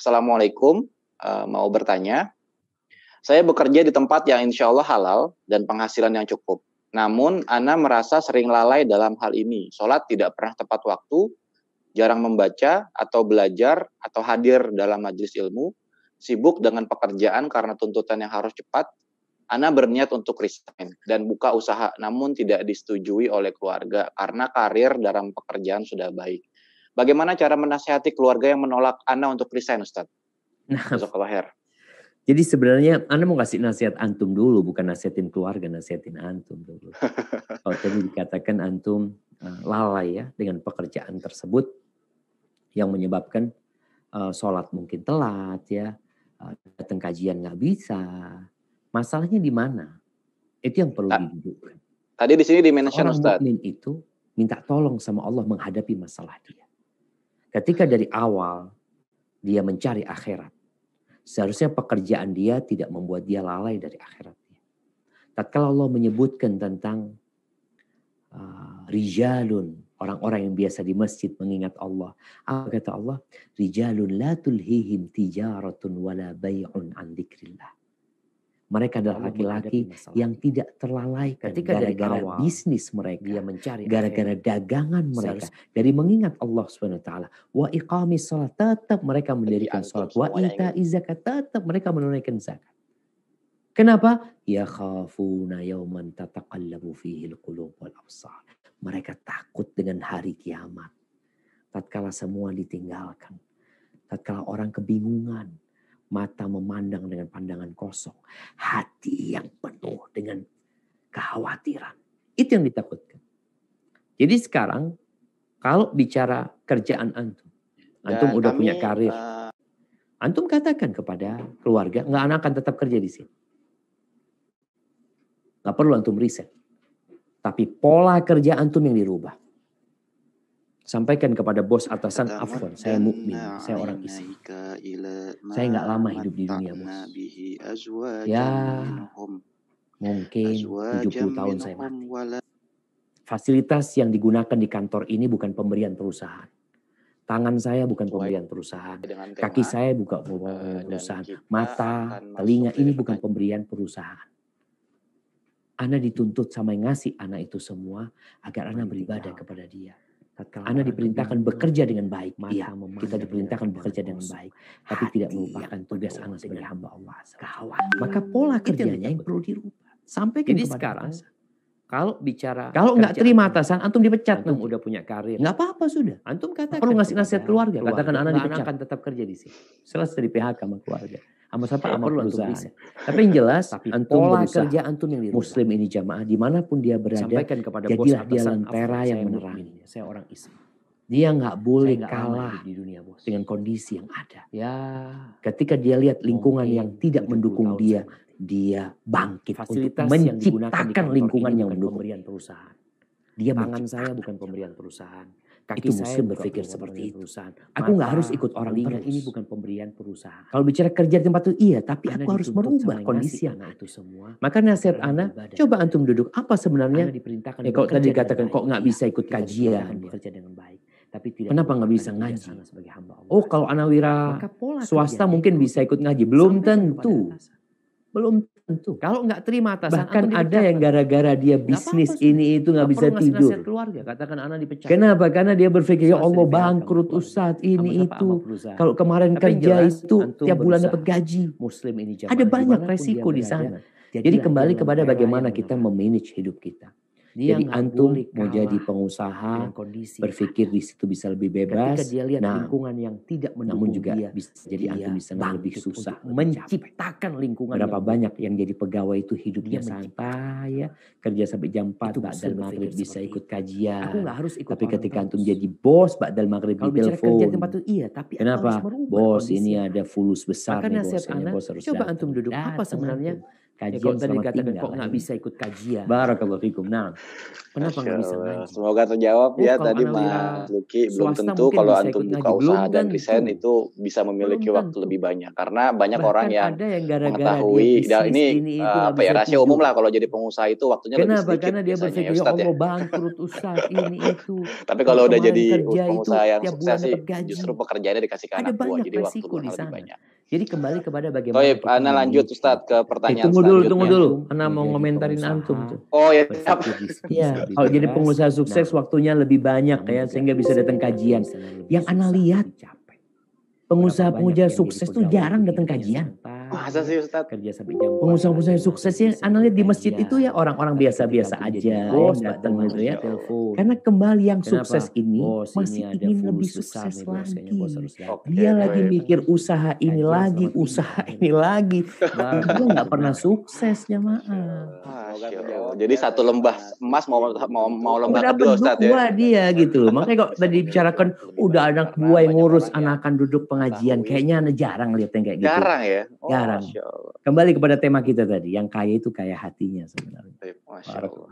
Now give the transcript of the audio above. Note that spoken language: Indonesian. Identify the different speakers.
Speaker 1: Assalamualaikum, mau bertanya. Saya bekerja di tempat yang insya Allah halal dan penghasilan yang cukup. Namun, Ana merasa sering lalai dalam hal ini. Sholat tidak pernah tepat waktu, jarang membaca atau belajar atau hadir dalam majelis ilmu, sibuk dengan pekerjaan karena tuntutan yang harus cepat. Ana berniat untuk resign dan buka usaha, namun tidak disetujui oleh keluarga karena karir dalam pekerjaan sudah baik. Bagaimana cara menasihati keluarga yang menolak Ana untuk resign, Ustaz? Jazakallah khair.
Speaker 2: Jadi sebenarnya Anda mau kasih nasihat antum dulu, bukan nasihatin keluarga, nasihatin antum dulu. Kalau tadi dikatakan antum lalai ya dengan pekerjaan tersebut yang menyebabkan sholat mungkin telat ya, datang kajian nggak bisa. Masalahnya di mana? Itu yang perlu didudukkan.
Speaker 1: Tadi di sini di-mention Ustaz.
Speaker 2: Orang mukmin itu minta tolong sama Allah menghadapi masalah dia. Ketika dari awal dia mencari akhirat, seharusnya pekerjaan dia tidak membuat dia lalai dari akhiratnya. Tatkala Allah menyebutkan tentang rijalun, orang-orang yang biasa di masjid mengingat Allah. Apa kata Allah? Rijalun la tulhihim tijaratun wala bay'un an dzikrillah. Mereka adalah laki-laki yang tidak terlalaikan gara-gara bisnis mereka, dia mencari gara-gara dagangan mereka dari mengingat Allah SWT. Wa iqamis salat, tetap mereka mendirikan salat. Wa ita'iz zakat, tetap mereka menunaikan zakat. Kenapa? Ya khafuna yauman tataqallabu fihi alqulub wal absar. Mereka takut dengan hari kiamat. Tatkala semua ditinggalkan, tatkala orang kebingungan, mata memandang dengan pandangan kosong. Hati yang penuh dengan kekhawatiran. Itu yang ditakutkan. Jadi sekarang kalau bicara kerjaan antum. Antum udah punya karir. Antum katakan kepada keluarga, nggak anak akan tetap kerja di sini. Nggak perlu antum riset. Tapi pola kerja antum yang dirubah. Sampaikan kepada bos atasan, afwan, saya mukmin, saya orang Islam. Saya nggak lama hidup di dunia, bos. Ya, mungkin 70 tahun saya mati. Fasilitas yang digunakan di kantor ini bukan pemberian perusahaan. Tangan saya bukan pemberian perusahaan. Kaki saya bukan pemberian perusahaan. Mata, telinga ini bukan pemberian perusahaan. Ana dituntut sama yang ngasih Ana itu semua agar Ana beribadah kepada dia. Anda diperintahkan bekerja dengan baik. Iya, kita diperintahkan bekerja dengan baik. Tapi tidak melupakan tugas Anda sebagai hamba Allah. Maka pola kerjanya yang perlu dirubah. Sampai jadi sekarang, kalau bicara, kalau nggak terima atasan, antum dipecat. Antum udah punya karir. Nggak apa-apa sudah. Antum katakan. Perlu ngasih nasihat keluarga. Katakan Anda dipecat. Akan tetap kerja di sini. Selesai dari PHK sama keluarga. Sama perusahaan. Tapi yang jelas, antum pola kerja antum yang dirubah. Muslim ini jamaah, dimanapun dia berada, jadilah dia lentera yang menerangi. Saya orang Islam. Dia nggak boleh kalah di dunia, bos, dengan kondisi yang ada. Ya. Ketika dia lihat lingkungan yang tidak mendukung dia, dia bangkit untuk menciptakan lingkungan yang mendukung perusahaan. Dia tangan saya bukan pemberian perusahaan. Kaki itu Muslim berpikir seperti itu. Aku nggak harus ikut orang terus. Ini bukan pemberian perusahaan. Kalau bicara kerja di tempat itu iya, tapi aku harus merubah kondisi yang itu semua. Maka nasihat Ana, coba antum duduk. Apa sebenarnya? Ya, kalau tadi dikatakan kok nggak bisa ikut kajian, bekerja dengan baik. Tapi kenapa nggak bisa ngaji? Oh, kalau Ana wira swasta mungkin bisa ikut ngaji. Belum tentu. Belum tentu. Kalau nggak terima atasan, bahkan ada yang gara-gara dia bisnis ini itu nggak bisa tidur. Katakan anak dipecat. Kenapa? Karena dia berpikir ya Allah bangkrut Ustaz ini itu. Kalau kemarin kerja itu tiap bulan dapat gaji. Muslim ini ada banyak resiko di sana. Jadi kembali kepada bagaimana kita memanage hidup kita. Jadi antum mau jadi pengusaha, berpikir di situ bisa lebih bebas. Ketika dia lihat lingkungan yang tidak mendukung, namun juga dia, bisa jadi antum bisa lebih susah menciptakan lingkungan. Berapa banyak yang jadi pegawai itu hidupnya santai ya, kerja sampai jam 4, ba'dal maghrib bisa ikut kajian. Aku gak harus ikut. Tapi ketika antum jadi bos, ba'dal maghrib di telepon. Iya, tapi kenapa? Bos ini ada fulus besar nih bos. Bos harus coba antum duduk. Apa sebenarnya? Kajian
Speaker 3: tadi
Speaker 2: selamat
Speaker 3: dikatakan
Speaker 2: tinggal.
Speaker 3: kok nggak bisa ikut kajian.
Speaker 2: Barakallahu fikum. Nah, kenapa nggak bisa
Speaker 1: Masya Allah.
Speaker 2: ngaji?
Speaker 1: Semoga terjawab ya
Speaker 3: kalau
Speaker 1: tadi
Speaker 3: anak
Speaker 1: Mas
Speaker 3: wira
Speaker 1: Luki. Belum
Speaker 3: swasta
Speaker 1: tentu
Speaker 3: mungkin
Speaker 1: kalau
Speaker 3: bisa
Speaker 1: antum
Speaker 3: ikut
Speaker 1: buka
Speaker 3: ngaji.
Speaker 1: usaha
Speaker 3: Belum
Speaker 1: dan resign
Speaker 3: tentu.
Speaker 1: itu bisa memiliki
Speaker 3: Belum
Speaker 1: waktu
Speaker 3: tentu.
Speaker 1: lebih banyak. Karena banyak
Speaker 3: Bahkan
Speaker 1: orang yang
Speaker 3: ada yang gara-gara dia
Speaker 1: mengetahui. Dan
Speaker 3: bisnis
Speaker 1: ini
Speaker 3: itu nggak
Speaker 1: apa ya,
Speaker 3: bisa
Speaker 1: rahasia
Speaker 3: tidur.
Speaker 1: umum lah kalau jadi pengusaha itu waktunya lebih
Speaker 3: Kenapa?
Speaker 1: sedikit
Speaker 3: Karena dia
Speaker 1: biasanya
Speaker 3: berpikir
Speaker 1: ya
Speaker 3: ya
Speaker 1: Ustadz ya.
Speaker 3: Allah bangkrut Ustadz ini itu.
Speaker 1: Tapi
Speaker 3: Kok
Speaker 1: kalau udah
Speaker 3: kemarin
Speaker 1: jadi
Speaker 3: kerja itu
Speaker 1: pengusaha yang
Speaker 3: tiap
Speaker 1: sukses
Speaker 3: bulan
Speaker 1: sih
Speaker 3: dapat gaji.
Speaker 1: justru pekerjaannya dikasih ke
Speaker 3: Ada
Speaker 1: anak buah.
Speaker 3: banyak
Speaker 1: Jadi waktu
Speaker 3: resiko di
Speaker 1: luang lebih
Speaker 3: sana.
Speaker 1: banyak.
Speaker 3: Jadi kembali kepada bagaimana
Speaker 1: Toib,
Speaker 3: kita
Speaker 1: Ana lanjut
Speaker 3: memilih
Speaker 1: Ustadz ke
Speaker 3: cara kita.
Speaker 1: pertanyaan
Speaker 2: Tunggu dulu.
Speaker 1: selanjutnya.
Speaker 2: Ana mau
Speaker 3: Menjadi
Speaker 2: ngomentarin
Speaker 3: pengusaha,
Speaker 2: antum tuh.
Speaker 1: Oh ya, siap.
Speaker 3: berpikir bisnis
Speaker 2: Iya,
Speaker 3: lebih
Speaker 2: kalau jadi
Speaker 3: bebas.
Speaker 2: pengusaha sukses
Speaker 3: Nah,
Speaker 2: waktunya lebih banyak
Speaker 3: namun
Speaker 2: ya,
Speaker 3: juga
Speaker 2: sehingga bisa datang
Speaker 3: risiko
Speaker 2: kajian.
Speaker 3: di sana lebih
Speaker 2: Yang Ana
Speaker 3: susah
Speaker 2: lihat,
Speaker 3: dicapai.
Speaker 2: pengusaha-pengusaha
Speaker 3: Berapa banyak yang
Speaker 2: sukses
Speaker 3: jadi
Speaker 2: tuh
Speaker 3: pegawai
Speaker 2: jarang
Speaker 3: itu
Speaker 2: datang
Speaker 3: hidupnya
Speaker 2: kajian.
Speaker 3: santai,
Speaker 1: Masa sih Ustadz?
Speaker 3: kerja sampai jam 4
Speaker 2: Pengusaha-pengusaha
Speaker 3: masih
Speaker 2: sukses ya,
Speaker 3: bisa
Speaker 2: Ana lihat di
Speaker 3: ikut
Speaker 2: masjid itu
Speaker 3: kajian.
Speaker 2: ya orang-orang
Speaker 3: Tapi
Speaker 2: biasa-biasa
Speaker 3: ketika antum
Speaker 2: aja
Speaker 3: jadi
Speaker 2: yang
Speaker 3: bos,
Speaker 2: datang
Speaker 3: datang
Speaker 2: gitu ya.
Speaker 3: telepon.
Speaker 2: Karena kembali yang
Speaker 3: Kenapa?
Speaker 2: sukses ini
Speaker 3: Bos,
Speaker 2: masih
Speaker 3: ini ada
Speaker 2: ingin
Speaker 3: fulus
Speaker 2: lebih
Speaker 3: besar
Speaker 2: sukses
Speaker 3: nih bos, kayaknya bos
Speaker 2: lagi.
Speaker 3: harus datang.
Speaker 1: Oke,
Speaker 2: Dia lagi
Speaker 1: baik.
Speaker 2: mikir usaha ini
Speaker 3: Kajian
Speaker 2: lagi,
Speaker 3: selamat
Speaker 2: usaha
Speaker 3: tinggal.
Speaker 2: ini lagi.
Speaker 3: Bang,
Speaker 2: Dia nggak pernah
Speaker 3: benar.
Speaker 2: sukses jamaah.
Speaker 1: Masya Allah. Jadi satu lembah emas mau lembah
Speaker 2: Udah
Speaker 1: kedua
Speaker 2: dapat
Speaker 1: Ustadz ya.
Speaker 2: dua dia gitu. Makanya kok tadi dibicarakan udah anak buah yang ngurus anakan duduk pengajian. Kayaknya Ana jarang lihat yang kayak gitu.
Speaker 1: Jarang ya. Oh,
Speaker 2: Jarang.
Speaker 1: Masya Allah.
Speaker 2: Kembali kepada tema kita tadi, yang kaya itu kaya hatinya sebenarnya.
Speaker 1: Masya Allah.